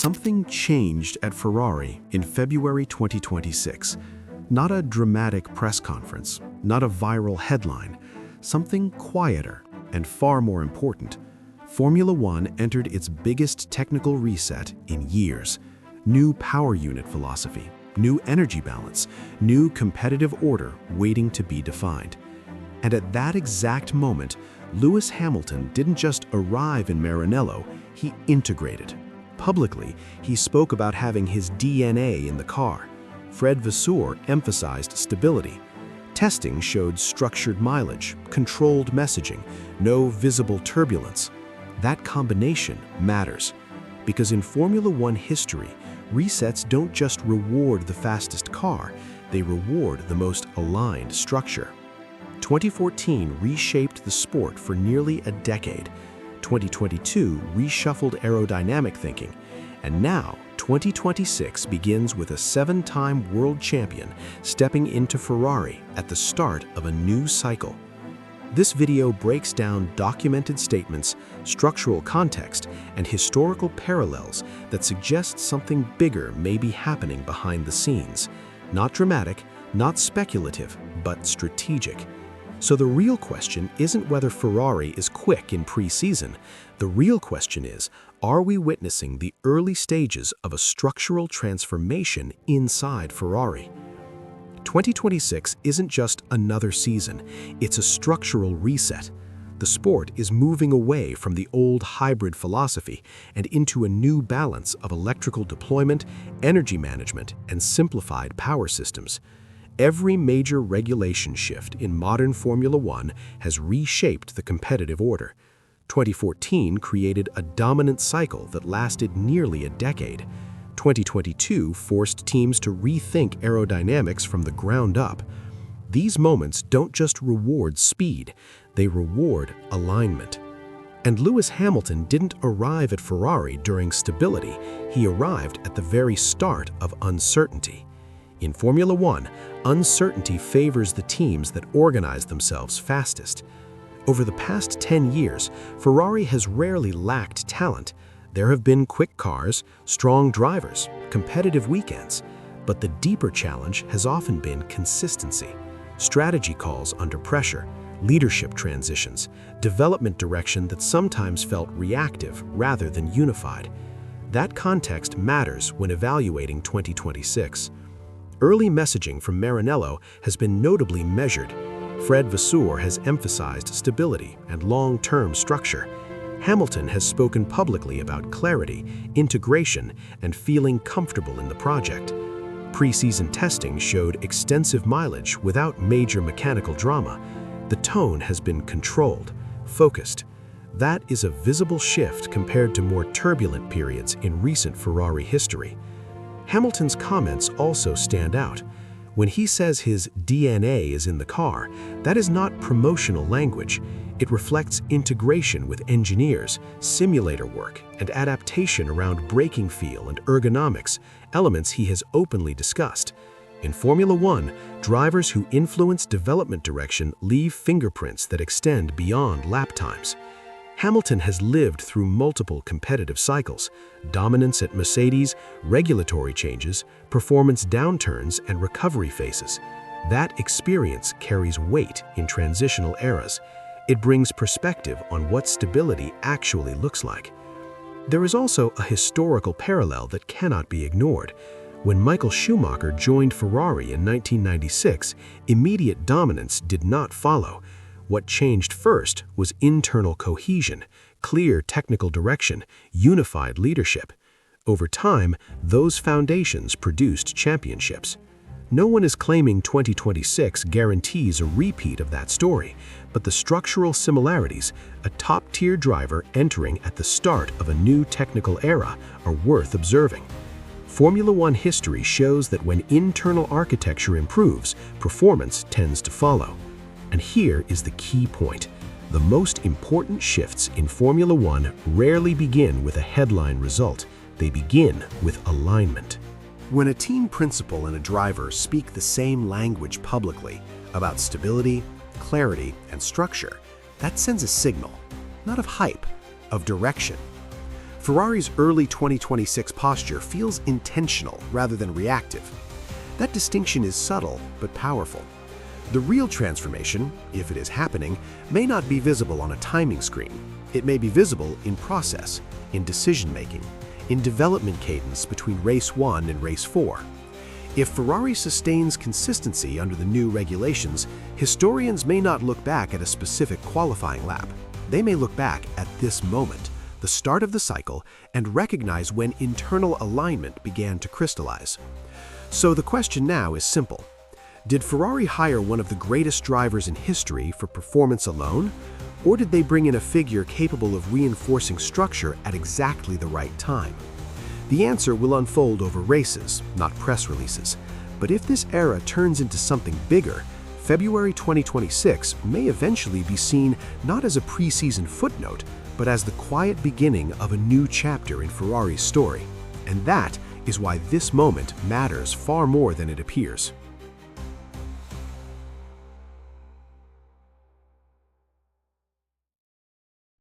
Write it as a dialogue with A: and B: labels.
A: Something changed at Ferrari in February 2026. Not a dramatic press conference, not a viral headline, something quieter and far more important. Formula One entered its biggest technical reset in years. New power unit philosophy, new energy balance, new competitive order waiting to be defined. And at that exact moment, Lewis Hamilton didn't just arrive in Maranello, he integrated. Publicly, he spoke about having his DNA in the car. Fred Vasseur emphasized stability. Testing showed structured mileage, controlled messaging, no visible turbulence. That combination matters, because in Formula One history, resets don't just reward the fastest car, they reward the most aligned structure. 2014 reshaped the sport for nearly a decade. 2022 reshuffled aerodynamic thinking, and now 2026 begins with a 7-time world champion stepping into Ferrari at the start of a new cycle. This video breaks down documented statements, structural context, and historical parallels that suggest something bigger may be happening behind the scenes. Not dramatic, not speculative, but strategic. So the real question isn't whether Ferrari is quick in pre-season. The real question is, are we witnessing the early stages of a structural transformation inside Ferrari? 2026 isn't just another season, it's a structural reset. The sport is moving away from the old hybrid philosophy and into a new balance of electrical deployment, energy management, and simplified power systems. Every major regulation shift in modern Formula One has reshaped the competitive order. 2014 created a dominant cycle that lasted nearly a decade. 2022 forced teams to rethink aerodynamics from the ground up. These moments don't just reward speed, they reward alignment. And Lewis Hamilton didn't arrive at Ferrari during stability, he arrived at the very start of uncertainty. In Formula One, uncertainty favors the teams that organize themselves fastest. Over the past 10 years, Ferrari has rarely lacked talent. There have been quick cars, strong drivers, competitive weekends, but the deeper challenge has often been consistency. Strategy calls under pressure, leadership transitions, development direction that sometimes felt reactive rather than unified. That context matters when evaluating 2026. Early messaging from Maranello has been notably measured. Fred Vasseur has emphasized stability and long-term structure. Hamilton has spoken publicly about clarity, integration, and feeling comfortable in the project. Preseason testing showed extensive mileage without major mechanical drama. The tone has been controlled, focused. That is a visible shift compared to more turbulent periods in recent Ferrari history. Hamilton's comments also stand out. When he says his DNA is in the car, that is not promotional language. It reflects integration with engineers, simulator work, and adaptation around braking feel and ergonomics, elements he has openly discussed. In Formula One, drivers who influence development direction leave fingerprints that extend beyond lap times. Hamilton has lived through multiple competitive cycles, dominance at Mercedes, regulatory changes, performance downturns, and recovery phases. That experience carries weight in transitional eras. It brings perspective on what stability actually looks like. There is also a historical parallel that cannot be ignored. When Michael Schumacher joined Ferrari in 1996, immediate dominance did not follow. What changed first was internal cohesion, clear technical direction, unified leadership. Over time, those foundations produced championships. No one is claiming 2026 guarantees a repeat of that story, but the structural similarities, a top-tier driver entering at the start of a new technical era, are worth observing. Formula One history shows that when internal architecture improves, performance tends to follow. And here is the key point. The most important shifts in Formula One rarely begin with a headline result. They begin with alignment. When a team principal and a driver speak the same language publicly about stability, clarity, and structure, that sends a signal, not of hype, of direction. Ferrari's early 2026 posture feels intentional rather than reactive. That distinction is subtle but powerful. The real transformation, if it is happening, may not be visible on a timing screen. It may be visible in process, in decision-making, in development cadence between Race 1 and Race 4. If Ferrari sustains consistency under the new regulations, historians may not look back at a specific qualifying lap. They may look back at this moment, the start of the cycle, and recognize when internal alignment began to crystallize. So the question now is simple. Did Ferrari hire one of the greatest drivers in history for performance alone? Or did they bring in a figure capable of reinforcing structure at exactly the right time? The answer will unfold over races, not press releases. But if this era turns into something bigger, February 2026 may eventually be seen not as a preseason footnote, but as the quiet beginning of a new chapter in Ferrari's story. And that is why this moment matters far more than it appears.